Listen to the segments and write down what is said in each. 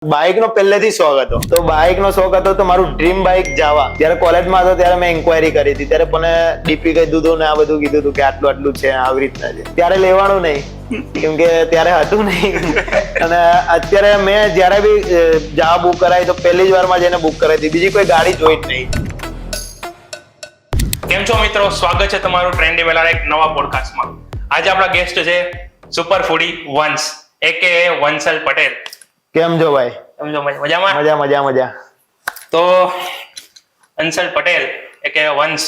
Bike નો પહેલેથી શોખ હતો. તો બાઇક નો શોખ હતો તો મારું ડ્રીમ બાઇક જાવા. જયારે કોલેજમાં હતો ત્યારે મેં ઇન્ક્વાયરી કરી હતી, ત્યારે મને ડીપી કહી દીધું ને આ બધું કીધું હતું કે આટલું છે, આવી રીતના છે. ત્યારે લેવાનું નહીં, કેમ કે ત્યારે હતું નહીં. અને અત્યારે મેં જયારે બી જાવા બુક કરાવી તો પહેલી જ વારમાં જઈને બુક કરાવી હતી, બીજી કોઈ ગાડી જોઈ જ નહીં. કેમ છો મિત્રો, સ્વાગત છે તમારું ટ્રેન્ડી વેલાના એક નવા પોડકાસ્ટમાં. આજે આપણા ગેસ્ટ છે સુપર ફૂડી વંશ એકે વંશલ પટેલ. કેમ છો ભાઈ? કેમ છો? મજામાં? મજા. તો વંશલ પટેલ એકે વંશ,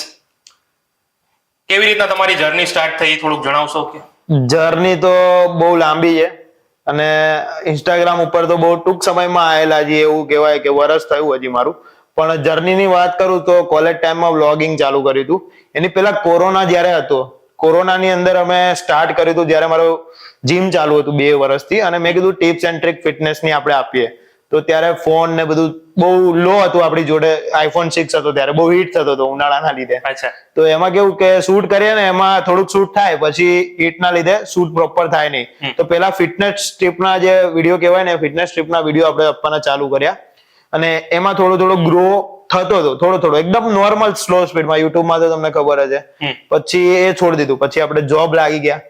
કેવી રીતના તમારી જર્ની સ્ટાર્ટ થઈ થોડુંક જણાવશો? કે જર્ની તો બહુ લાંબી છે અને ઇન્સ્ટાગ્રામ ઉપર તો બહુ ટૂંક સમયમાં આવેલા, હજી એવું કહેવાય કે વરસ થયું હજી મારું. પણ જર્નીની વાત કરું તો કોલેજ ટાઈમમાં વ્લોગિંગ ચાલુ કર્યું હતું. એની પહેલા કોરોના જ્યારે હતો, કોરોનાની અંદર અમે સ્ટાર્ટ કર્યું હતું જ્યારે મારું જીમ ચાલુ હતું 2 વર્ષથી, અને મેં કીધું ટિપ્સ એન્ડ ટ્રિક ફિટનેસની આપણે આપીએ. તો ત્યારે ફોન ને બધું બહુ લો હતું આપણી જોડે. આઈફોન 6 હતો ત્યારે, બહુ હીટ થતો હતો ઉનાળાના લીધે. અચ્છા. તો એમાં કેવું કે શૂટ કરીએ ને એમાં થોડુંક શૂટ થાય, પછી હીટના લીધે શૂટ પ્રોપર થાય નહીં. તો પેલા ફિટનેસ સ્ટ્રીપના જે વિડીયો કહેવાય ને, ફિટનેસ સ્ટ્રીપના વિડીયો આપણે આપવાના ચાલુ કર્યા. અને એમાં થોડો ગ્રો થતો હતો, થોડો એકદમ નોર્મલ સ્લો સ્પીડમાં. યુટ્યુબમાં તો તમને ખબર જ છે. પછી એ છોડી દીધું. પછી આપણે જોબ લાગી ગયા.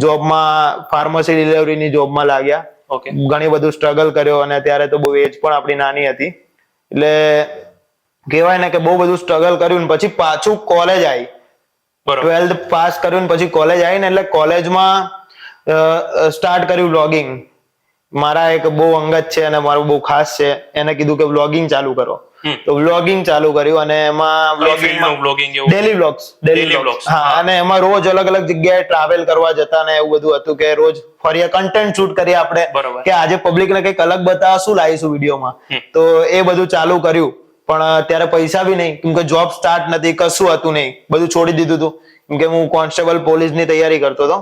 જોબમાં ફાર્મસી ડિલિવરીની જોબમાં લાગ્યા. ઓકે. ઘણી બધું સ્ટ્રગલ કર્યો, અને ત્યારે તો બહુ એજ પણ આપણી નાની હતી, એટલે કહેવાય ને કે બહુ બધું સ્ટ્રગલ કર્યું. પછી પાછું કોલેજ આવી, 12th પાસ કર્યું ને પછી કોલેજ આવી ને, એટલે કોલેજમાં સ્ટાર્ટ કર્યું વ્લોગિંગ. મારા એક બહુ અંગત છે અને મારું બહુ ખાસ છે, એને કીધું કે વ્લોગિંગ ચાલુ કરો. તો વ્લોગિંગ ચાલુ કર્યું, અને એમાં ડેલી વ્લોગ્સ. હા, અને એમાં રોજ અલગ જગ્યાએ ટ્રાવેલ કરવા જતા ને એવું બધું હતું કે રોજ ફરીએ, કન્ટેન્ટ શૂટ કરીએ આપણે, કે આજે પબ્લિક ને કંઈક અલગ બતાવવા શું લાવીશું વિડીયોમાં. તો એ બધું ચાલુ કર્યું. પણ ત્યારે પૈસા બી નહીં, કેમ કે જોબ સ્ટાર્ટ નથી, કશું હતું નહીં, બધું છોડી દીધું હતું. કેમ કે હું કોન્સ્ટેબલ પોલીસની તૈયારી કરતો હતો,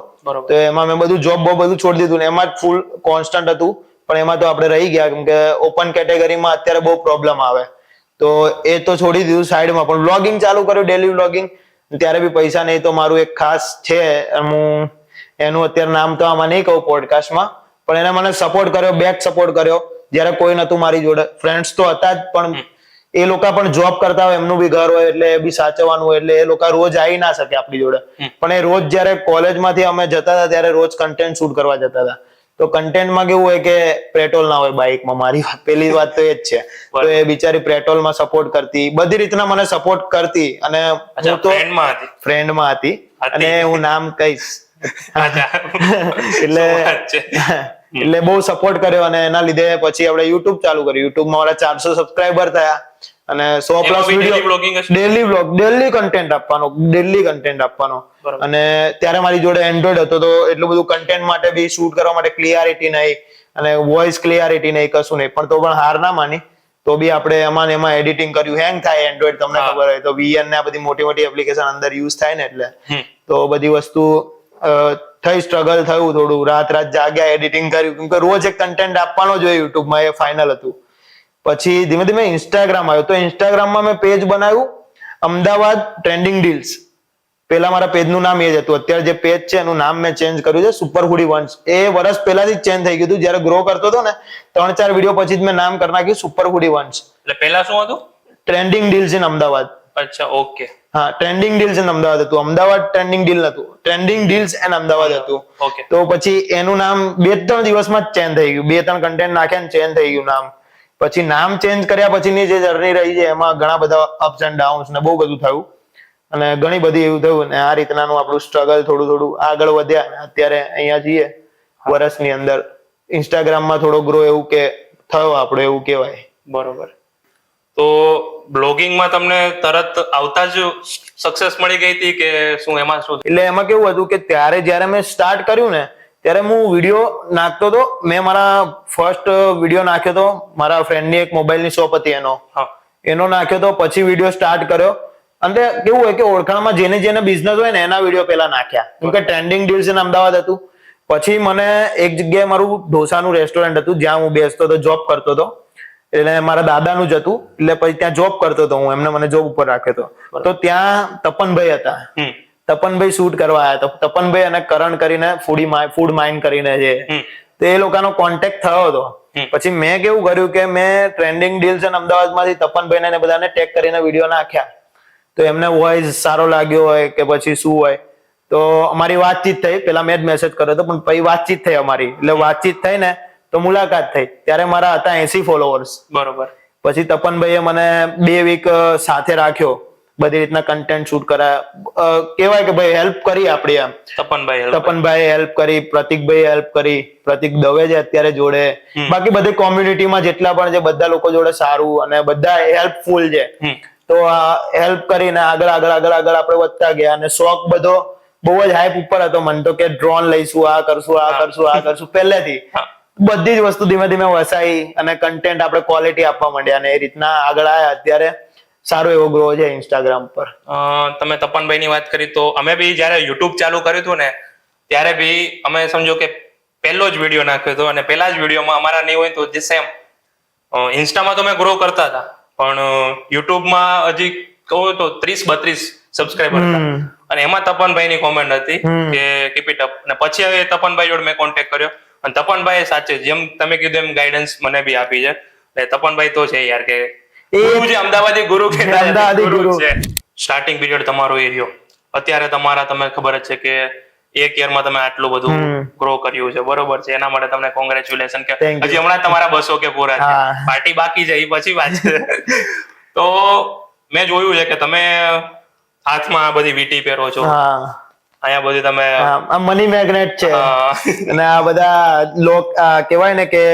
તો એમાં મેં બધું જોબ બધું છોડી દીધું ને એમાં જ ફૂલ કોન્સ્ટન્ટ હતું. પણ એમાં તો આપણે રહી ગયા, કેમ કે ઓપન કેટેગરીમાં અત્યારે બહુ પ્રોબ્લેમ આવે, તો એ તો છોડી દીધું સાઈડમાં. પણ વ્લોગિંગ ચાલુ કર્યું, ડેલી વ્લોગિંગ. ત્યારે બી પૈસા નહીં. તો મારું એક ખાસ છે, હું એનું અત્યારે નામ તો આમાં નહીં કહું પોડકાસ્ટમાં, પણ એને મને સપોર્ટ કર્યો, બેક સપોર્ટ કર્યો જ્યારે કોઈ નતું મારી જોડે. ફ્રેન્ડ્સ તો હતા જ, પણ એ લોકો પણ જોબ કરતા હોય, એમનું બી ઘર હોય, એટલે એ બી સાચવવાનું હોય, એટલે એ લોકો રોજ આવી ના શકે આપણી જોડે. પણ એ રોજ જયારે કોલેજમાંથી અમે જતા હતા ત્યારે રોજ કન્ટેન્ટ શૂટ કરવા જતા હતા. તો કન્ટેન્ટમાં કેવું હોય કે પેટ્રોલ ના હોય બાઇકમાં. મારી પહેલી વાત તો એ જ છે. તો એ બિચારી પેટ્રોલમાં સપોર્ટ કરતી, બધી રીતના મને સપોર્ટ કરતી. અને હું તો ફ્રેન્ડમાં હતી, અને હું નામ કહીશ. એટલે બહુ સપોર્ટ કર્યો, અને એના લીધે પછી આપણે યુટ્યુબ ચાલુ કર્યું. યુટ્યુબમાં મારા 400 સબસ્ક્રાઇબર થયા, અને 100+ video, daily vlog, daily content આપવાનો. અને ત્યારે મારી જોડે એન્ડ્રોઈડ હતો, તો એટલું બધું કન્ટેન્ટ માટે બી, શૂટ કરવા માટે ક્લિયરિટી નહીં, અને વોઇસ ક્લિયરિટી નહીં, કશું નહીં. પણ તો પણ હાર ના માની. તો બી આપણે એમાં એડિટિંગ કર્યું. હેંગ થાય એન્ડ્રોઈડ, તમને ખબર હોય તો. VN ને આ બધી મોટી એપ્લિકેશન અંદર યુઝ થાય ને, એટલે તો બધી વસ્તુ થઈ, સ્ટ્રગલ થયું થોડું. રાત જાગ્યા, એડિટિંગ કર્યું, કેમ કે રોજ એક કન્ટેન્ટ આપવાનો જોઈએ યુટ્યુબમાં, એ ફાઇનલ હતું. પછી ધીમે ધીમે ઇન્સ્ટાગ્રામ આવ્યો. તો ઇન્સ્ટાગ્રામમાં મેં પેજ બનાવ્યું, અમદાવાદ ટ્રેન્ડિંગ ડીલ્સ. પેલા મારા પેજનું નામ એ જ હતું. અત્યારે જે પેજ છે એનું નામ મેં ચેન્જ કર્યું છે, સુપર ફૂડી વંશ. એ વર્ષ પહેલાથી જ ચેન્જ થઈ ગયું હતું. જયારે ગ્રો કરતો હતો ને, 3-4 વિડીયો પછી જ મેં નામ કરી નાખ્યું સુપર ફૂડી વંશ. એટલે પહેલા શું હતું? Trending deals in Ahmedabad. અચ્છા, ઓકે. હા, ટ્રેન્ડિંગ ડીલ્સ ઇન અમદાવાદ હતું. અમદાવાદ ટ્રેન્ડિંગ ડીલ નતું, ટ્રેન્ડિંગ ડીલ્સ એન્ડ અમદાવાદ હતું. તો પછી એનું નામ 2-3 દિવસમાં જ ચેન્જ થઈ ગયું. 2-3 કન્ટેન્ટ નાખ્યા ને ચેન્જ થઈ ગયું નામ. પછી નામ ચેન્જ કર્યા પછીની જે જર્ની રહી છે, એમાં ઘણા બધા અપ્સ એન્ડ ડાઉન્સ ને બહુ બધું થયું, અને ઘણી બધી એવું થયું. ને આ રીતનાનું આપણું સ્ટ્રગલ થોડું આગળ વધ્યા. અત્યારે અહીંયા જઈએ વર્ષની અંદર. ઇન્સ્ટાગ્રામમાં થોડો ગ્રો એવું કે થયો આપણો, એવું કહેવાય. બરોબર. તો બ્લોગિંગમાં તમને તરત આવતા જ સક્સેસ મળી ગઈ હતી કે શું? એમાં શું? એટલે એમાં કેવું હતું કે ત્યારે જયારે મેં સ્ટાર્ટ કર્યું ને, ત્યારે હું વિડીયો નાખતો હતો. મેં મારા ફર્સ્ટ વિડીયો નાખ્યો હતો, મારા ફ્રેન્ડની એક મોબાઈલની શોપ હતી એનો નાખ્યો હતો. પછી વિડીયો સ્ટાર્ટ કર્યો. અને કેવું હોય કે ઓળખાણમાં જેને બિઝનેસ હોય ને એના વિડીયો પેલા નાખ્યા, કેમ કે ટ્રેન્ડિંગ ડીલ્સ ઇન અમદાવાદ હતું. પછી મને એક જગ્યાએ મારું ઢોસાનું રેસ્ટોરન્ટ હતું, જ્યાં હું બેસતો હતો, જોબ કરતો હતો. એટલે મારા દાદાનું જ હતું, એટલે પછી ત્યાં જોબ કરતો હતો હું. એમને મને જોબ ઉપર રાખ્યો હતો. તો ત્યાં તપનભાઈ હતા. તપનભાઈ શૂટ કરવા આવ્યા હતા. તપનભાઈ અને કરણ કરીને ફૂડ માઇન્ડ કરીને છે, તો એ લોકોનો કોન્ટેક્ટ થયો હતો. પછી મેં કેવું કર્યું કે મેં ટ્રેન્ડિંગ ડીલ્સ અને અમદાવાદમાંથી તપનભાઈને ને બધાને ટેગ કરીને વિડીયો નાખ્યા. તો એમને વોઇસ સારો લાગ્યો હોય કે પછી શું હોય તો અમારી વાતચીત થઈ. પેલા મેં જ મેસેજ કર્યો હતો પણ પછી વાતચીત થઈ અમારી. એટલે વાતચીત થઈ ને તો મુલાકાત થઈ. ત્યારે મારા હતા 80 ફોલોવર્સ. બરોબર. પછી તપનભાઈએ મને 2 વીક સાથે રાખ્યો, બધી રીતના કન્ટેન્ટ શૂટ કરાયા. કહેવાય કે ભાઈ હેલ્પ કરી આપડી. આમ તપનભાઈ હેલ્પ કરી, પ્રતિકભાઈ હેલ્પ કરી. પ્રતિક દવે છે અત્યારે જોડે. બાકી બધી કોમ્યુનિટીમાં જેટલા પણ છે બધા લોકો જોડે સારું અને બધા હેલ્પફુલ છે. તો આ હેલ્પ કરીને આગળ આપણે વધતા ગયા. અને શોખ બધો બહુ જ હાઈપ ઉપર હતો મને તો કે ડ્રોન લઈશું, આ કરશું પહેલેથી. બધી જ વસ્તુ ધીમે ધીમે વસાઈ અને કન્ટેન્ટ આપણે ક્વોલિટી આપવા માંડ્યા અને એ રીતના આગળ આવ્યા. અત્યારે સારો એવો ગ્રો છે ઇન્સ્ટાગ્રામ પર. તમે તપનભાઈ ની વાત કરી તો અમે બી જયારે યુટ્યુબ ચાલુ કર્યું હતું ને ત્યારે બી અમે સમજો કે પહેલો જ વિડીયો નાખ્યો હતો અને પહેલા જ વિડીયોમાં અમારા નહીં હોય તો જે સેમ ઇન્સ્ટામાં તો અમે ગ્રો કરતા હતા પણ યુટ્યુબમાં હજી કહું તો 30-32 સબસ્ક્રાઈબર હતા અને એમાં તપનભાઈ ની કોમેન્ટ હતી કે કીપ ઇટ અપ. અને પછી હવે તપનભાઈ જોડે મેં કોન્ટેક્ટ કર્યો અને તપનભાઈ સાચે જેમ તમે કીધું એમ ગાઈડન્સ મને બી આપી છે. એટલે તપનભાઈ તો છે યાર કે ગુરુ જે અમદાવાદી ગુરુ કે ગુરુ છે. સ્ટાર્ટિંગ પીરિયડ તમારો એ રહ્યો. અત્યારે તમે ખબર જ છે કે એક યરમાં તમે આટલું બધું ગ્રો કર્યું છે, બરોબર છે. એના માટે તમને કોંગ્રેચ્યુલેશન કે હજી હમણાં તમારા 200 કે પૂરા છે, પાર્ટી બાકી છે એ પછી વાત છે. તો મેં જોયું છે કે તમે હાથમાં આ બધી વીટી પહેરો છો, અહીંયા બધી તમે મની મેગ્નેટ છે અને આ બધા લોક કહેવાય ને કે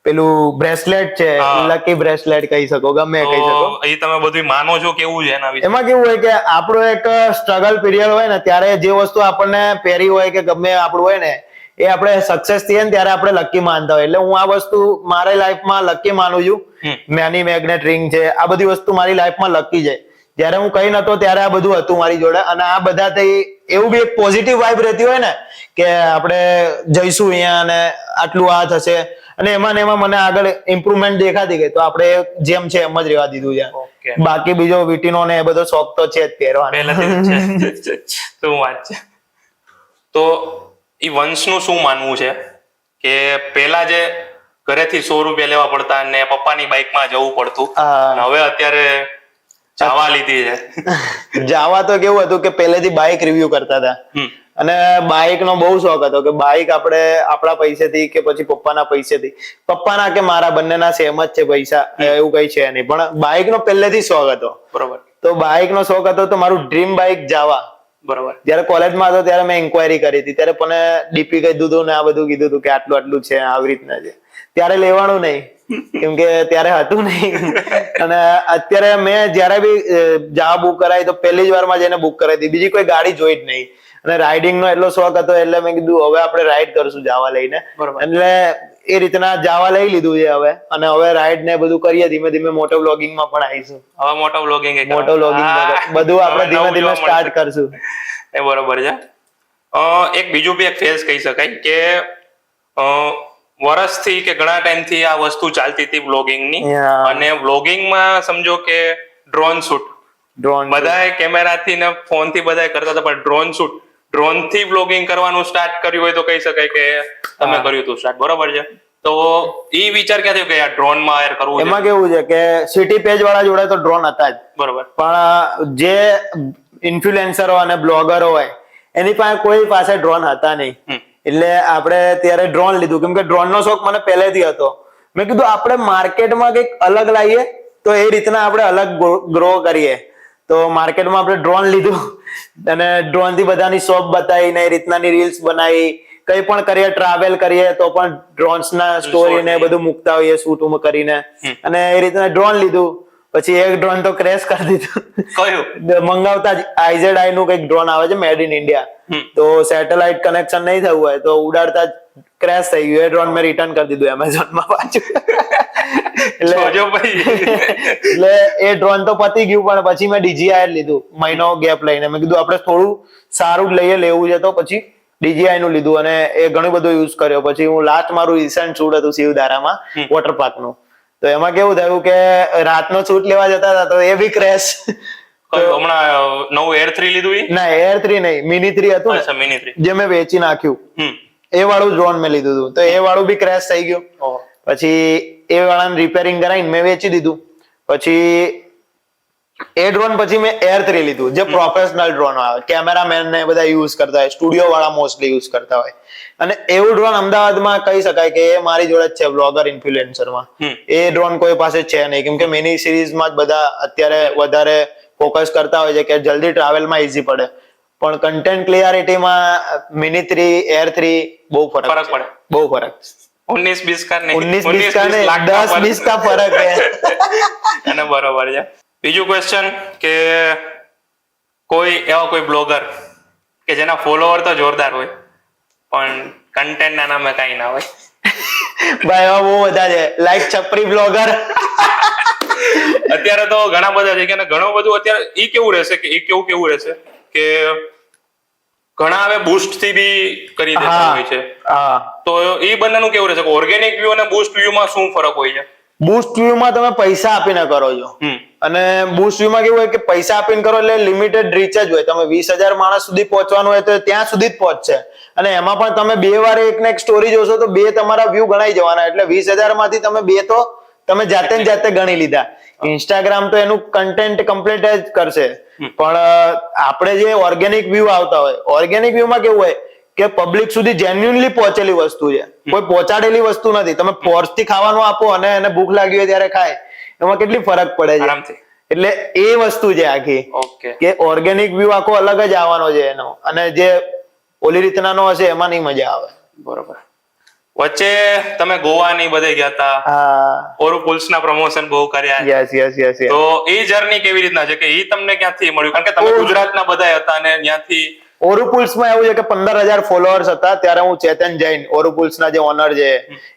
પેલું બ્રેસલેટ છે, લકી બ્રેસલેટ કહી શકો, ગમે કહી શકો. એ તમે બધું માનો છો કેવું છે એના વિશે? એમાં કેવું હોય કે આપણો એક સ્ટ્રગલ પીરિયડ હોય ને ત્યારે જે વસ્તુ આપણને પહેરી હોય કે ગમે આપણું હોય ને એ આપણે સક્સેસ થઈએ ને ત્યારે આપણે લકી માનતા હોય. એટલે હું આ વસ્તુ મારી લાઈફમાં લકી માનું છું. મની મેગ્નેટ રિંગ છે, આ બધી વસ્તુ મારી લાઈફમાં લકી છે. જયારે હું કઈ નતો ત્યારે આ બધું હતું મારી જોડે. અને આ બધાથી એવું બી એક પોઝિટિવ વાઇબ રહેતી હોય ને કે આપણે જઈશું અહીંયા અને આટલું આ થશે અને એમાં ને એમાં મને આગળ ઇમ્પ્રુવમેન્ટ દેખાતી ગઈ તો આપણે જેમ છે એમ જ રહેવા દીધું છે. બાકી બીજો વીટીનો ને એ બધો શોખ તો છે જ પહેરવાનો. શું વાત છે. તો ઈ વંશનું શું માનવું છે કે પેલા જે ઘરેથી 100 રૂપિયા લેવા પડતા અને પપ્પાની બાઇકમાં જવું પડતું અને હવે અત્યારે જાવા લીધી છે. જાવા તો કેવું હતું કે પહેલેથી બાઇક રિવ્યુ કરતા હતા અને બાઇક નો બહુ શોખ હતો કે બાઇક આપણે આપણા પૈસેથી કે પછી પપ્પાના પૈસેથી, પપ્પાના કે મારા બંનેના સેમ જ છે પૈસા, એવું કઈ છે નહીં, પણ બાઇક નો પહેલેથી શોખ હતો. બરોબર. તો બાઇક નો શોખ હતો તો મારું ડ્રીમ બાઇક જાવા. બરોબર. જયારે કોલેજમાં હતો ત્યારે મેં ઇન્ક્વાયરી કરી હતી ત્યારે મને ડીપી કહી દીધું ને આ બધું કીધું હતું કે આટલું છે, આવી રીતના છે. ત્યારે લેવાનું નહીં કેમ કે ત્યારે હતું નહીં. અને અત્યારે મેં જયારે બી જાવા બુક કરાવી તો પહેલી જ વારમાં જઈને બુક કરાવી હતી, બીજી કોઈ ગાડી જોઈ જ નહીં. અને રાઇડિંગ નો એટલો શોખ હતો એટલે મેં કીધું હવે આપણે રાઇડ કરશું જાવા લઈને. એટલે એ રીતના જાવા લઈ લીધું છે હવે અને હવે રાઇડ ને બધું કરીએ. ધીમે ધીમે મોટો વ્લોગિંગ માં પણ આવીશું. હવે મોટો વ્લોગિંગ બધું આપણે ધીમે ધીમે સ્ટાર્ટ કરશું. એ બરોબર છે. એક બીજું બી એક ફેઝ કહી શકાય કે વર્ષથી કે ઘણા ટાઈમથી આ વસ્તુ ચાલતી હતી વ્લોગિંગની. અને વ્લોગિંગમાં સમજો કે ડ્રોન શૂટ બધાએ કેમેરાથી ને ફોન થી બધાએ કરતા હતા પણ ડ્રોન થી વ્લોગિંગ કરવાનું સ્ટાર્ટ કર્યું હોય તો કહી શકાય કે તમે કર્યું હતું સ્ટાર્ટ, બરોબર છે. તો ઈ વિચાર ક્યાં થયો કે યાર ડ્રોન માં યાર કરવું? એમાં કેવું છે કે સિટી પેજ વાળા જોડે તો ડ્રોન હતા જ, બરોબર, પણ જે ઇન્ફ્લુએન્સરો અને બ્લોગરો હોય એની પાસે કોઈ પાસે ડ્રોન હતા નહીં. એટલે આપણે ત્યારે ડ્રોન લીધું કેમ કે ડ્રોન નો શોખ મને પહેલેથી હતો. મેં કીધું આપણે માર્કેટમાં કંઈક અલગ લાવીએ તો એ રીતના આપણે અલગ ગ્રો કરીએ. તો માર્કેટમાં આપણે ડ્રોન લીધું અને ડ્રોન થી બધાની શોપ બતાવીને એ રીતનાની રીલ્સ બનાવી. કઈ પણ કરીએ, ટ્રાવેલ કરીએ તો પણ ડ્રોન્સ ના સ્ટોરી ને બધું મૂકતા હોઈએ શૂટ કરીને. અને એ રીતના ડ્રોન લીધું. પછી એક ડ્રોન તો ક્રેશ કરી દીધું. કયું? મંગાવતા જ IZI નું કઈક ડ્રોન આવે છે મેડ ઇન ઇન્ડિયા. તો સેટેલાઇટ કનેક્શન નહીં થયું હોય તો ઉડાડતા જ ક્રેશ થઈ ગયું. એ ડ્રોન મેં રિટર્ન કરી દીધું એમેઝોન માં પાછું. એટલે એ ડ્રોન તો પતી ગયું પણ પછી મેં DJI લીધું મહિનો ગેપ લઈને. મેં કીધું આપણે થોડું સારું લેવું છે તો પછી DJI નું લીધું અને એ ઘણું બધું યુઝ કર્યો. પછી હું લાસ્ટ મારું રિસન્ટ શૂટ હતું શિવધારામાં વોટર પાર્ક નું. તો એમાં કેવું થયું કે રાતનો શૂટ લેવા જતા હતા તો એ બી ક્રેશ. હમણાં નવું Air 3 લીધું? ના Air 3 નહીં, Mini 3 હતું જે મેં વેચી નાખ્યું. એ વાળું ડ્રોન મેં લીધું હતું તો એ વાળું બી ક્રેશ થઈ ગયું. પછી એ વાળાને રિપેરિંગ કરાવીને મેં વેચી દીધું. પછી એ ડ્રોન પછી મેં Air 3 લીધું, જે પ્રોફેશનલ ડ્રોન આવે, કેમેરામેન ને બધા યુઝ કરતા હોય, સ્ટુડિયો વાળા મોસ્ટલી યુઝ કરતા હોય. અને એવું ડ્રોન અમદાવાદમાં કહી શકાય કે એ મારી જોડે જ છે, બ્લોગર ઇન્ફ્લુએન્સરમાં. એ ડ્રોન કોઈ પાસે છે નહીં, કેમ કે મિની સિરીઝમાં જ બધા અત્યારે વધારે ફોકસ કરતા હોય છે કે જલ્દી ટ્રાવેલમાં ઈઝી પડે. પણ કન્ટેન્ટ ક્લિયરિટીમાં મિની 3 Air 3 બહુ ફરક પડે. બહુ ફરક. 19-20 का नहीं, 19-20 का नहीं, 10-20 का फर्क है. અને બરોબર છે. બીજું ક્વેશ્ચન કે કોઈ એવા કોઈ બ્લોગર કે જેના ફોલોવર તો જોરદાર હોય પણ કન્ટેન્ટ ના નામે કઈ ના હોય. ભાઈ એવા બહુ બધા છે, લાઈક છપરી બ્લોગર. અત્યારે તો ઘણા બધા છે કે ઘણું બધું અત્યારે ઈ કેવું રહેશે કે ઘણા હવે બૂસ્ટ થી બી કરી દેતા હોય છે. તો એ બંનેનું કેવું રહેશે કે ઓર્ગેનિક વ્યૂ અને બૂસ્ટ વ્યૂ માં શું ફરક હોય છે? બૂસ્ટ વ્યૂ માં તમે પૈસા આપીને કરો છો, અને બૂસ્ટ વ્યૂ માં કેવું હોય કે પૈસા આપીને કરો એટલે લિમિટેડ રીચ જ હોય. તમે 20,000 માણસ સુધી પહોંચવાનું હોય તો ત્યાં સુધી જ પહોંચશે. અને એમાં પણ તમે 2 વાર એક ને એક સ્ટોરી જોશો તો 2 તમારા વ્યૂ ગણાઈ જવાના. એટલે 20,000 માંથી તમે 2 તો તમે જાતે ને જાતે ગણી લીધા. ઇન્સ્ટાગ્રામ તો એનું કન્ટેન્ટ કમ્પ્લીટ જ કરશે. પણ આપણે જે ઓર્ગેનિક વ્યૂ આવતા હોય, ઓર્ગેનિક વ્યૂ માં કેવું હોય કે પબ્લિક સુધી જેન્યુઇનલી પહોંચેલી વસ્તુ છે, કોઈ પહોંચાડેલી વસ્તુ નથી. તમે ફોર્સ થી ખાવાનું આપો અને એને ભૂખ લાગી હોય ત્યારે ખાય, એમાં કેટલી ફરક પડે છે. એટલે એ વસ્તુ છે આખી, કે ઓર્ગેનિક વ્યૂ આખો અલગ જ આવવાનો છે એનો, અને જે ઓલી રીતનાનો હશે એમાં નહીં મજા આવે. બરોબર. વચ્ચે તમે ગોવા ની બધે ગયા હતા, ઓરુપુલ્સ ના પ્રમોશન બહુ કર્યા. યસ. તો એ જર્ની કેવી રીતના છે કે એ તમને ક્યાંથી મળ્યું? કારણ કે તમે ગુજરાતના બધા હતા અને ત્યાંથી ઓરુપુલ્સ માં એવું છે કે 15,000 ફોલોઅર્સ હતા ત્યારે હું ચેતન જૈન, ઓરુપુલ્સ ના જે ઓનર છે,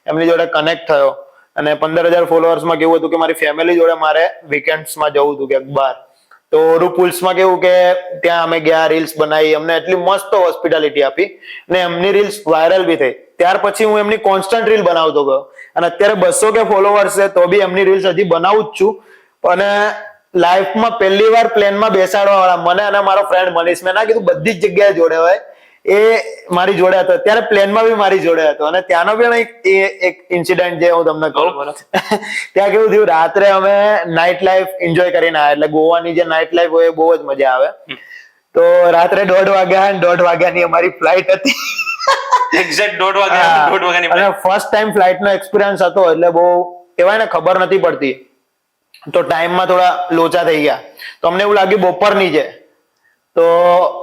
એમની જોડે કનેક્ટ થયો. અને 15,000 ફોલોઅર્સ માં કેવું હતું કે મારી ફેમિલી જોડે મારે વીકેન્ડ્સ માં જવું હતું ક્યાંક બહાર. તો ઓરુપુલ્સ માં કેવું કે ત્યાં અમે ગયા, રીલ્સ બનાવી, અમને એટલી મસ્ત હોસ્પિટાલિટી આપી ને એમની રીલ્સ વાયરલ બી થઈ. ત્યાર પછી હું એમની કોન્સ્ટન્ટ રીલ બનાવતો ગયો, અને અત્યારે 200 કે ફોલોઅર્સ છે તો બી એમની રીલ્સ હજી બનાવું જ છું. અને લાઈફમાં પહેલી વાર પ્લેનમાં બેસાડવા વાળા મને અને મારો ફ્રેન્ડ મનીષ, મેં ના કીધું બધી જ જગ્યાએ જોડે હોય, એ મારી જોડે હતો. ત્યારે પ્લેનમાં બી મારી જોડે હતો. અને ત્યાંનો બી એક ઇન્સિડન્ટ જે હું તમને કહું. ત્યાં કેવું થયું, રાત્રે અમે નાઇટ લાઈફ એન્જોય કરીને આવ્યા. એટલે ગોવાની જે નાઇટ લાઈફ હોય એ બહુ જ મજા આવે. તો રાત્રે 1:30 વાગ્યા અને 1:30 વાગ્યાની અમારી ફ્લાઇટ હતી. એક્ઝેક્ટ 1:30 વાગ્યાની. અને ફર્સ્ટ ટાઈમ ફ્લાઇટ નો એક્સપિરિયન્સ હતો, એટલે બહુ કહેવાય ને ખબર નથી પડતી. તો ટાઈમમાં થોડા લોચા થઈ ગયા. તો અમને એવું લાગ્યું બપોરની છે, તો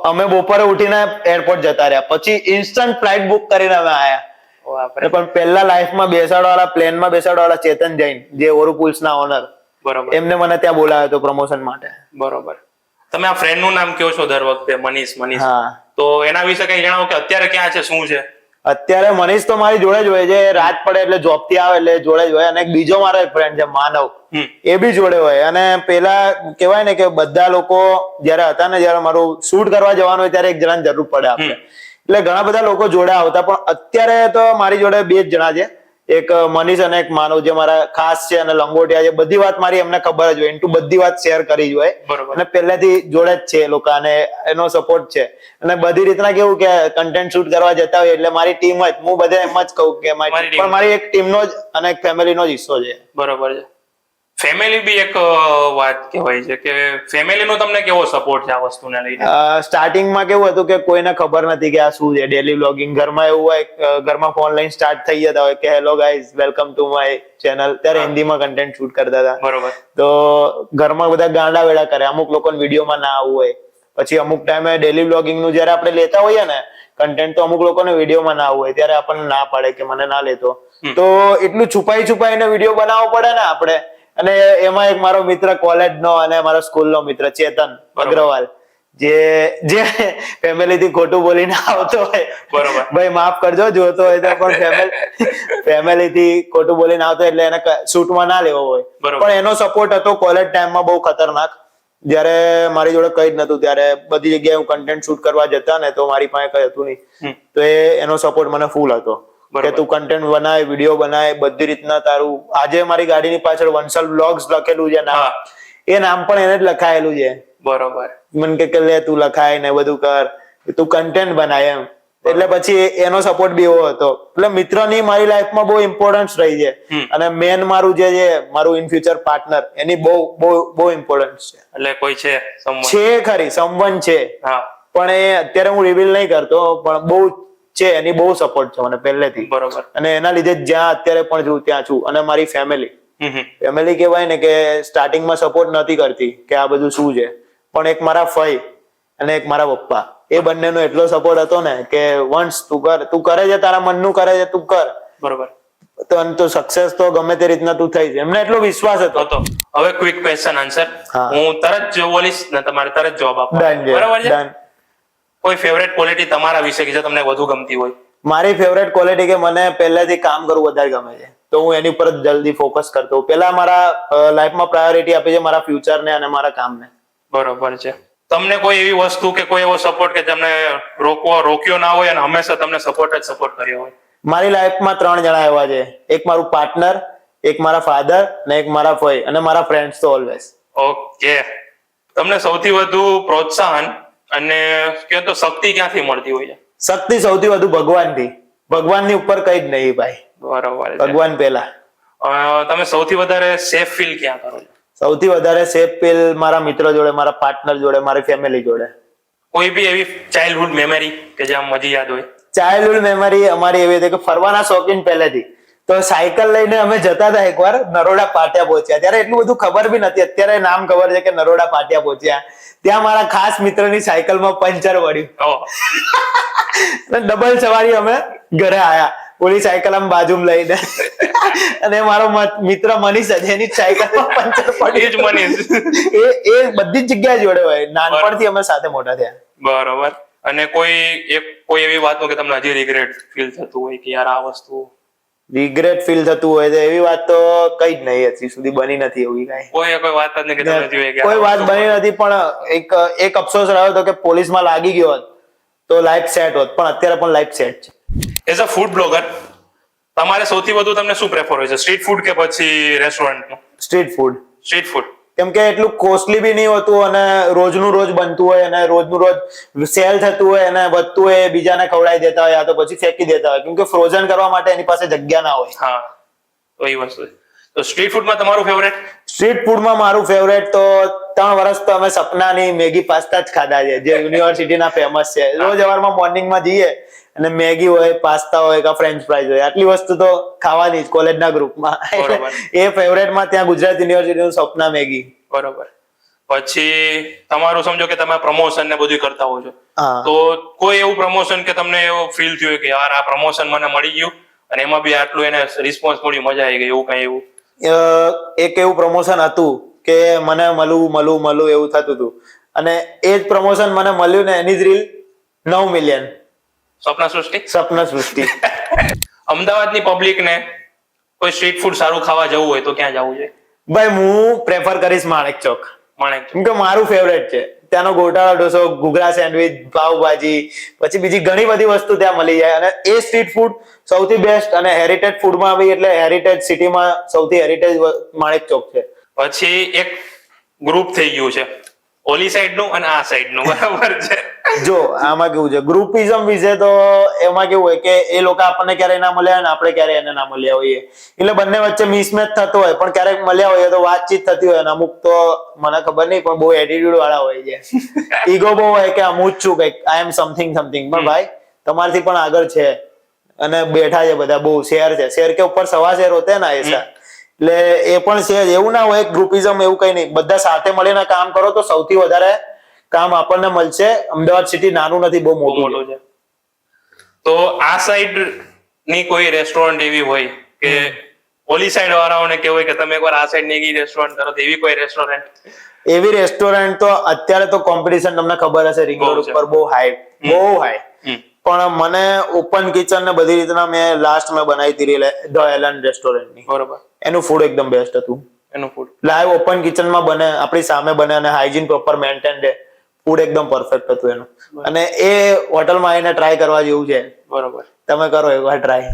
અમે બપોરે ઉઠીને એરપોર્ટ જતા રહ્યા. પછી ઇન્સ્ટન્ટ ફ્લાઇટ બુક કરીને અમે આવ્યા. પણ પહેલા લાઈફમાં બેસાડવાવાળા, પ્લેનમાં બેસાડવાવાળા ચેતન જૈન, જે ઓરુપુલ્સ ના ઓનર, બરોબર, એમને મને ત્યાં બોલાવ્યો હતો પ્રમોશન માટે. બરોબર. તમે આ ફ્રેન્ડ નું નામ કયો છો દર વખતે, મનીષ? તો એના વિશે કઈ જણાવો કે અત્યારે ક્યાં છે, શું છે? અત્યારે મનીષ તો મારી જોડે જ હોય છે. રાત પડે એટલે જોબ થી આવે એટલે જોડે જ હોય. અને એક બીજો મારો એક ફ્રેન્ડ છે માનવ, એ બી જોડે હોય. અને પેલા કહેવાય ને કે બધા લોકો જયારે હતા ને, જયારે મારું શૂટ કરવા જવાનું હોય ત્યારે એક જણાની જરૂર પડે આપણે, એટલે ઘણા બધા લોકો જોડે આવતા. પણ અત્યારે તો મારી જોડે 2 જ જણા છે, એક મનીષ અને એક માનવ, જે મારા ખાસ છે. અને લંગોટિયા છે, બધી વાત મારી એમને ખબર જ હોય, ઇન્ટુ બધી વાત શેર કરી જ હોય. અને પહેલેથી જોડે જ છે એ લોકો, અને એનો સપોર્ટ છે. અને બધી રીતના કેવું કે કન્ટેન્ટ શૂટ કરવા જતા હોય એટલે મારી ટીમ જ, હું બધે એમ જ કહું કે પણ મારી એક ટીમનો જ અને એક ફેમિલીનો જ હિસ્સો છે. બરોબર છે. ફેમિલી બી એક વાત કહેવાય છે કે ફેમિલીનો તમને કેવો સપોર્ટ છે આ વસ્તુને લઈને? સ્ટાર્ટિંગમાં કેવું હતું કે કોઈને ખબર નથી કે આ શું છે ડેલી વ્લોગિંગ. ઘરમાં એવું હોય, ઘરમાં ફોન લઈને સ્ટાર્ટ થઈ જતા હોય કે hello guys, welcome to my channel. ત્યારે હિન્દીમાં કન્ટેન્ટ શૂટ કરતા હતા. બરોબર. તો ઘરમાં બધા ગાંડા વેડા કરે, અમુક લોકોને વિડીયોમાં ના આવવું હોય. પછી અમુક ટાઈમે ડેલી વ્લોગિંગ નું જયારે આપણે લેતા હોઈએ ને કન્ટેન્ટ, તો અમુક લોકોને વિડીયોમાં ના આવવું હોય ત્યારે આપણને ના પાડે કે મને ના લેતો. તો એટલું છુપાઈને વિડીયો બનાવવો પડે ને આપણે. અને એમાં એક મારો મિત્ર કોલેજનો અને મારો સ્કૂલનો મિત્ર ચેતન અગ્રવાલ, જે ફેમિલી થી ખોટું બોલીને આવતો હોય, બરોબર, ભાઈ માફ કરજો જોતો હોય તો, પણ ફેમિલી થી ખોટું બોલીને આવતો એટલે એને શૂટમાં ના લેવો હોય. પણ એનો સપોર્ટ હતો કોલેજ ટાઈમમાં બહુ ખતરનાક. જયારે મારી જોડે કઈ જ નતું, ત્યારે બધી જગ્યાએ હું કન્ટેન્ટ શૂટ કરવા જતા ને તો મારી પાસે કઈ હતું નહીં. તો એનો સપોર્ટ મને ફૂલ હતો કે તું કન્ટેન્ટ બનાય, વિડીયો બનાય, બધી રીતના તારું. આજે મારી ગાડીની પાછળ વંશલ વ્લોગ્સ લખેલું છે નામ, એ નામ પણ એને જ લખાયેલું છે. બરોબર. મને કે લે તું લખાય ને બધું કર, તું કન્ટેન્ટ બનાય એમ. એટલે પછી એનો સપોર્ટ બી એવો હતો. એટલે મિત્રની મારી લાઈફમાં બહુ ઇમ્પોર્ટન્સ રહી છે. અને મેન મારું જે મારું ઇન ફ્યુચર પાર્ટનર એની બહુ બહુ બહુ ઇમ્પોર્ટન્સ છે. એટલે કોઈ છે someone? છે ખરી, સંબંધ છે, હા પણ એ અત્યારે હું રિવીલ નહીં કરતો, પણ બહુ છે, એની બહુ સપોર્ટ છે મને પહેલેથી. બરોબર. અને એના લીધે જ જ્યાં અત્યારે પણ છું ત્યાં છું. અને મારી ફેમિલી હમ ફેમિલી કહેવાય ને કે સ્ટાર્ટિંગમાં સપોર્ટ નથી કરતી કે આ બધું શું છે, પણ એક મારા ફઈ અને એક મારા પપ્પા, એ બંનેનો એટલો સપોર્ટ હતો ને કે વન્સ તું કરે છે, તારા મનનું કરે છે, તું કર, બરોબર. તો સક્સેસ તો ગમે તે રીતના તું થઈ જાય. એમને એટલો વિશ્વાસ હતો. તો હવે ક્વિક ક્વેશ્ચન આન્સર, હા. હું તરત જ બોલીશ ને તમારે તરત જવાબ આપવાનો. Done છે, બરાબર છે? done. કોઈ ફેવરેટ ક્વોલિટી તમારા વિશે કે જે તમને વધુ ગમતી હોય? મારી ફેવરેટ ક્વોલિટી કે મને પહેલેથી કામ કરવું વધારે ગમે છે, તો હું એની ઉપર જ જલ્દી ફોકસ કરતો હોઉં. પહેલા મારા લાઈફમાં પ્રાયોરિટી આપી છે મારા ફ્યુચરને અને મારા કામને. બરોબર છે. તમને કોઈ એવી વસ્તુ કે કોઈ એવો સપોર્ટ કે તમને રોક્યો ના હોય અને હંમેશા તમને સપોર્ટ કર્યો હોય? મારી લાઈફમાં 3 જણા એવા છે. એક મારું પાર્ટનર, એક મારા ફાધર અને એક મારા ફઈ, અને મારા ફ્રેન્ડ્સ તો ઓલવેઝ. ઓકે. તમને સૌથી વધુ પ્રોત્સાહન અને કે તો શક્તિ ક્યાંથી મળતી હોય છે? શક્તિ સૌથી વધુ ભગવાનથી. ભગવાનની ઉપર કઈ જ નહીં ભાઈ. બરોબર છે. ભગવાન પહેલા. તમે સૌથી વધારે સેફ ફીલ ક્યાં કરો છો? સૌથી વધારે સેફ ફીલ મારા મિત્રો જોડે, મારા પાર્ટનર જોડે, મારી ફેમિલી જોડે. કોઈ બી એવી ચાઇલ્ડહુડ મેમરી કે જે આમ મજી યાદ હોય? ચાઇલ્ડહુડ મેમરી અમારી એવી હતી કે ફરવાના શોખીન પહેલેથી. તો સાયકલ લઈને અમે જતા હતા એકવાર નરોડા પાટિયા પહોંચ્યા. ત્યારે એટલું બધું ખબર બી નથી, અત્યારે નામ ખબર છે કે નરોડા પાટિયા પહોંચ્યા. ત્યાં મારા ખાસ મિત્રની સાયકલમાં પંચર વળ્યું. ડબલ સવારી અમે ઘરે આયા, ઓલી સાયકલ આમ બાજુમાં લઈને, અને મારો મિત્ર મનીષ છે, એની સાયકલમાં પંચર પડ્યું. એ બધી જ જગ્યાએ જોડે હોય, નાનપણથી અમે સાથે મોટા થયા. બરોબર. અને કોઈ એવી વાતનું કે તમને હજી રિગ્રેટ ફીલ થતું હોય કે યાર આ વસ્તુ રિગ્રેટ ફીલ થતું હોય તો એવી વાત તો કઈ જ નહીં, હજી સુધી બની નથી એવી કઈ. કોઈ વાત જ નહીં કે તમને જોઈએ કે કોઈ વાત બની નથી, પણ એક અફસોસ રહ્યો હતો કે પોલીસમાં લાગી ગયો હોત તો લાઈફ સેટ હોત, પણ અત્યારે પણ લાઈફ સેટ છે. એઝ અ ફૂડ બ્લોગર તમારે સૌથી વધુ તમને શું પ્રેફર હોય છે, સ્ટ્રીટ ફૂડ કે પછી રેસ્ટોરન્ટનું? Street food. સ્ટ્રીટ ફૂડ કેમ કે એટલું કોસ્ટલી બી નહીં હોતું, અને રોજનું રોજ બનતું હોય, અને રોજનું રોજ સેલ થતું હોય, અને વધતું હોય બીજાને ખવડાવી દેતા હોય, યા તો પછી ફેંકી દેતા હોય, કેમ કે ફ્રોઝન કરવા માટે એની પાસે જગ્યા ના હોય. હા, તો એ વસ્તુ. તો સ્ટ્રીટ ફૂડમાં તમારું ફેવરેટ? સ્ટ્રીટ ફૂડમાં મારું ફેવરેટ તો 3 વર્ષ તો અમે સપનાની મેગી પાસ્તા જ ખાધા છે, જે યુનિવર્સિટીના ફેમસ છે. રોજ સવારમાં મોર્નિંગમાં જઈએ અને મેગી હોય, પાસ્તા હોય કે ફ્રેન્ચ ફ્રાઈઝ હોય, આટલી વસ્તુ તો ખાવાની જ કોલેજના ગ્રુપમાં. એ ફેવરેટમાં ત્યાં ગુજરાત યુનિવર્સિટીનું સપના મેગી. બરોબર. પછી તમારું સમજો કે તમે પ્રમોશન ને બધું કરતા હો છો, તો કોઈ એવું પ્રમોશન કે તમને એવો ફીલ થયું કે યાર આ પ્રમોશન મને મળી ગયું અને એમાં બી આટલું એને રિસ્પોન્સ મળ્યું, મજા આવી ગઈ, એવું કઈ એવું? એક એવું પ્રમોશન હતું કે મને મળું એવું થતું હતું, અને એ જ પ્રમોશન મને મળ્યું ને એની જ રીલ 9 મિલિયન. સપના સૃષ્ટિ. અમદાવાદની પબ્લિક ને કોઈ સ્ટ્રીટ ફૂડ સારું ખાવા જવું હોય તો ક્યાં જવું જોઈએ? ભાઈ હું પ્રેફર કરીશ માણેક ચોક. કેમ કે મારું ફેવરેટ છે. ત્યાંનો ગોટાળા ઢોસો, ઘૂઘરા સેન્ડવિચ, પાવભાજી, પછી બીજી ઘણી બધી વસ્તુ ત્યાં મળી જાય, અને એ સ્ટ્રીટ ફૂડ સૌથી બેસ્ટ. અને હેરિટેજ ફૂડમાં બી, એટલે હેરિટેજ સિટીમાં સૌથી હેરિટેજ માણેક ચોક છે. પછી એક ગ્રુપ થઈ ગયું છે, ઓલી સાઈડ નું અને આ સાઈડ નું, બરાબર છે? જો આમાં કેવું છે, ગ્રુપિઝમ વિશે તો એમાં કેવું હોય કે એ લોકો આપણને ક્યારેય ના મળ્યા અને આપણે ક્યારેય એને ના મળ્યા હોઈએ, એટલે બંને વચ્ચે મિસમેચ થતો હોય. પણ ક્યારેક મળ્યા હોય તો વાતચીત થતી હોય, અને અમુક તો મને ખબર નહીં પણ બહુ એટીટ્યુડ વાળા હોય છે, ઈગો બહુ હોય કે હું જ છું કઈક, આઈ એમ સમથિંગ. પણ ભાઈ તમારથી પણ આગળ છે, અને બેઠા છે બધા, બહુ શેર છે, શેર કે ઉપર સવા શેર હોતે ના એસા. એટલે એ પણ છે, એવું ના હોય ગ્રુપિઝમ એવું કઈ નહીં. બધા સાથે મળીને કામ કરો તો સૌથી વધારે કામ આપણને મળશે. અમદાવાદ સિટી નાનું નથી, બહુ મોટું છે. તો આ સાઈડ ની કોઈ રેસ્ટોરન્ટ એવી હોય કે ઓલી સાઈડ વાળાઓને કેવું કે તમે એકવાર આ સાઈડ ની રેસ્ટોરન્ટ કરો, તો એવી કોઈ રેસ્ટોરન્ટ? એવી રેસ્ટોરન્ટ તો અત્યારે તો કોમ્પિટિશન તમને ખબર હશે, રિંગ રોડ ઉપર બહુ હાઈ. પણ મને ઓપન કિચન ને બધી રીતના મેં બનાવી હતી ધ એલન રેસ્ટોરન્ટની. બરોબર. એનું ફૂડ એકદમ બેસ્ટ હતું. એનું ફૂડ લાઈવ ઓપન કિચનમાં બને, આપણી સામે બને, અને હાઇજીન પ્રોપર મેન્ટેન છે. ફૂડ એકદમ પરફેક્ટ હતું એનું, અને એ હોટલમાં આવીને ટ્રાય કરવા જેવું છે. બરોબર. તમે કરો એકવાર ટ્રાય.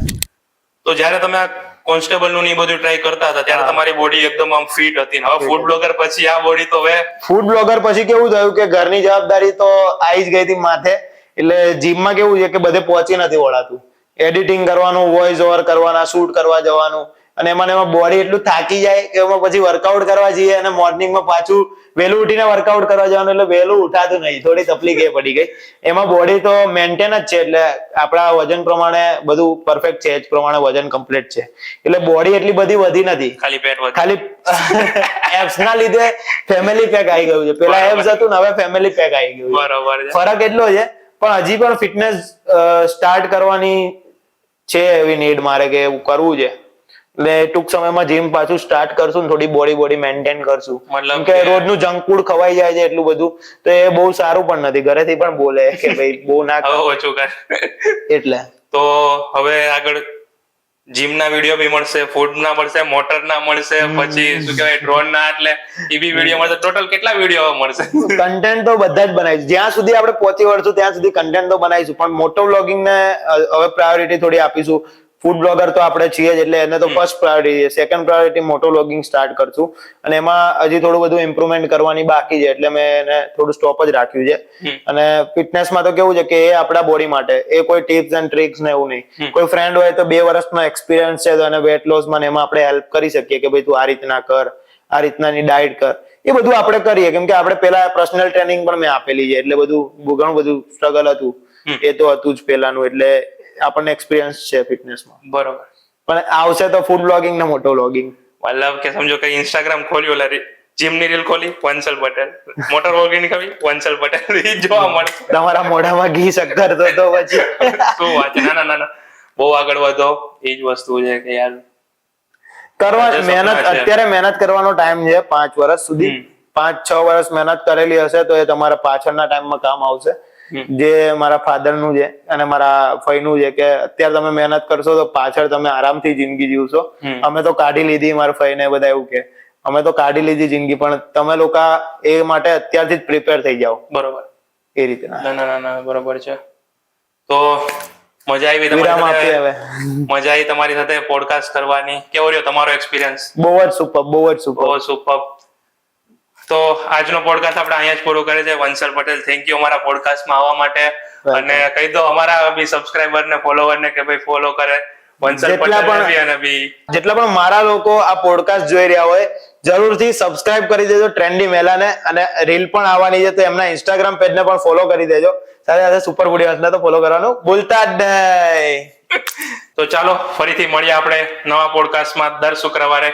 તો જ્યારે તમે આ કોન્સ્ટેબલ નું ની બધું ટ્રાય કરતા હતા ત્યારે તમારી બોડી એકદમ આમ ફિટ હતી, હવે ફૂડ બ્લોગર પછી આ બોડી તો હવે? ફૂડ બ્લોગર પછી કેવું થયું કે ઘરની જવાબદારી તો આવી જ ગઈ હતી માથે, એટલે જીમમાં કેવું છે કે બધે પહોંચી નથી વળાતું. એડિટિંગ કરવાનું, વોઇસ ઓવર કરવાના, શૂટ કરવા જવાનું, અને એમાં બોડી એટલું થાકી જાય કે એમાં પછી વર્કઆઉટ કરવા જઈએ અને મોર્નિંગમાં પાછું વહેલું ઉઠીને વર્કઆઉટ કરવા જવાનું, એટલે વહેલું ઉઠાતું નહીં. થોડી તકલીફ એ પડી ગઈ. એમાં બોડી તો મેન્ટેન જ છે, એટલે આપણા વજન પ્રમાણે બધું પરફેક્ટ છે, એજ પ્રમાણે વજન કમ્પ્લીટ છે, એટલે બોડી એટલી બધી વધી નથી. ખાલી પેટ વધે. ખાલી એબ્સ ના લીધે ફેમિલી પેક આવી ગયું છે. પેલા એબ્સ હતું ને હવે ફેમિલી પેક આવી ગયું છે. બરોબર છે. ફરક એટલો છે, પણ હજી પણ ફિટનેસ સ્ટાર્ટ કરવાની છે એવી નીડ મારે કે એવું કરવું છે. એટલે ટૂંક સમયમાં જીમ પાછું સ્ટાર્ટ કરશું ને થોડી બોડી મેન્ટેન કરશું. મતલબ કે રોજનું જંક ફૂડ ખવાઈ જાય છે એટલું બધું, તો એ બહુ સારું પણ નથી. ઘરેથી પણ બોલે કે ભાઈ બહુ ના હવે ઓછું કર. એટલે તો હવે આગળ જીમ ના વિડીયો બી મળશે, ફૂડ ના મળશે, મોટર ના મળશે, પછી શું કહેવાય ડ્રોન ના, એટલે એ બી વિડીયો મળશે. ટોટલ કેટલા વિડીયો મળશે? કન્ટેન્ટ તો બધા જ બનાવીશું. જ્યાં સુધી આપણે પહોંચી વળશું ત્યાં સુધી કન્ટેન્ટ તો બનાવીશું, પણ મોટો વ્લોગિંગ ને હવે પ્રાયોરિટી થોડી આપીશું. ફૂડ બ્લોગર તો આપણે છીએ જ, એટલે એને તો ફર્સ્ટ પ્રાયોરિટી છે. સેકન્ડ પ્રાયોરિટી મોટો વ્લોગિંગ સ્ટાર્ટ કરશું, અને એમાં હજી થોડું બધું ઇમ્પ્રુવમેન્ટ કરવાની બાકી છે, એટલે મેં એને થોડું સ્ટોપ જ રાખ્યું છે. અને ફિટનેસમાં તો કેવું છે કે એ આપણા બોડી માટે, એ કોઈ ટિપ્સ એન્ડ ટ્રિક્સ ને એવું નહીં. કોઈ ફ્રેન્ડ હોય તો 2 વર્ષનો એક્સપિરિયન્સ છે તો એને વેટ લોસ માં એમાં આપણે હેલ્પ કરી શકીએ કે ભાઈ તું આ રીતના કર, આ રીતનાની ડાયટ કર. એ બધું આપણે કરીએ, કેમ કે આપણે પેલા પર્સનલ ટ્રેનિંગ પણ મેં આપેલી છે, એટલે ઘણું બધું સ્ટ્રગલ હતું. એ તો હતું જ પેલાનું, એટલે આપણને એક્સપિરિયન્સ છે ફિટનેસમાં. બરોબર. પણ આવશે તો ફૂડ વ્લોગિંગ ને મોટો વ્લોગિંગ. મતલબ કે સમજો કે ઇન્સ્ટાગ્રામ ખોલ્યું, ઓલા જીમ ની રીલ ખોલી, વંશલ પટેલ, મોટર વ્લોગિંગ ખોલી, વંશલ પટેલ, એ જોવા મળે. તમારા મોઢામાં ઘી શક્કર તો પછી શું વાત છે. ના બહુ આગળ વધો, એ જ વસ્તુ છે કે યાર કરવા મહેનત. અત્યારે મહેનત કરવાનો ટાઈમ છે 5 વર્ષ સુધી. 5-6 વર્ષ મહેનત કરેલી હશે તો એ તમારા પાછળના ટાઈમમાં કામ આવશે. જે મારા ફાધર નું છે અને મારા ફઈનું છે કે અત્યારે તમે મહેનત કરશો તો પાછળ તમે આરામથી જિંદગી જીવશો. અમે તો કાઢી લીધી, મારા ફઈને બધા એવું કે અમે તો કાઢી લીધી જિંદગી, પણ તમે લોકો એ માટે અત્યારથી જ પ્રિપેર થઈ જાઓ. બરોબર. એ રીતના. ના બરોબર છે. તો મજા આવી તમારી સાથે, મજા આવી તમારી સાથે પોડકાસ્ટ કરવાની. કેવો રહ્યો તમારો એક્સપિરિયન્સ? બહુ જ સુપર. તો આજનો પોડકાસ્ટ આપણે અહીંયા જ પૂરો કરે છે. વંશલ પટેલ, થેન્ક યુ અમારા પોડકાસ્ટમાં આવવા માટે. અને કહી દો અમારા બી સબસ્ક્રાઇબર ને ફોલોવર ને કે ભાઈ ફોલો કરે વંશલ પટેલ. અને બી જેટલા પણ મારા લોકો આ પોડકાસ્ટ જોઈ રહ્યા હોય, જરૂરથી સબસ્ક્રાઇબ કરી દેજો ટ્રેન્ડી મેલાને, અને રીલ પણ આવવાની છે તો એમના ઇન્સ્ટાગ્રામ પેજ ને પણ ફોલો કરી દેજો. સાથે સુપર વિડીયોઝને તો ફોલો કરવાનું ભૂલતા જ નહીં. તો ચાલો ફરીથી મળીએ આપણે નવા પોડકાસ્ટમાં દર શુક્રવારે.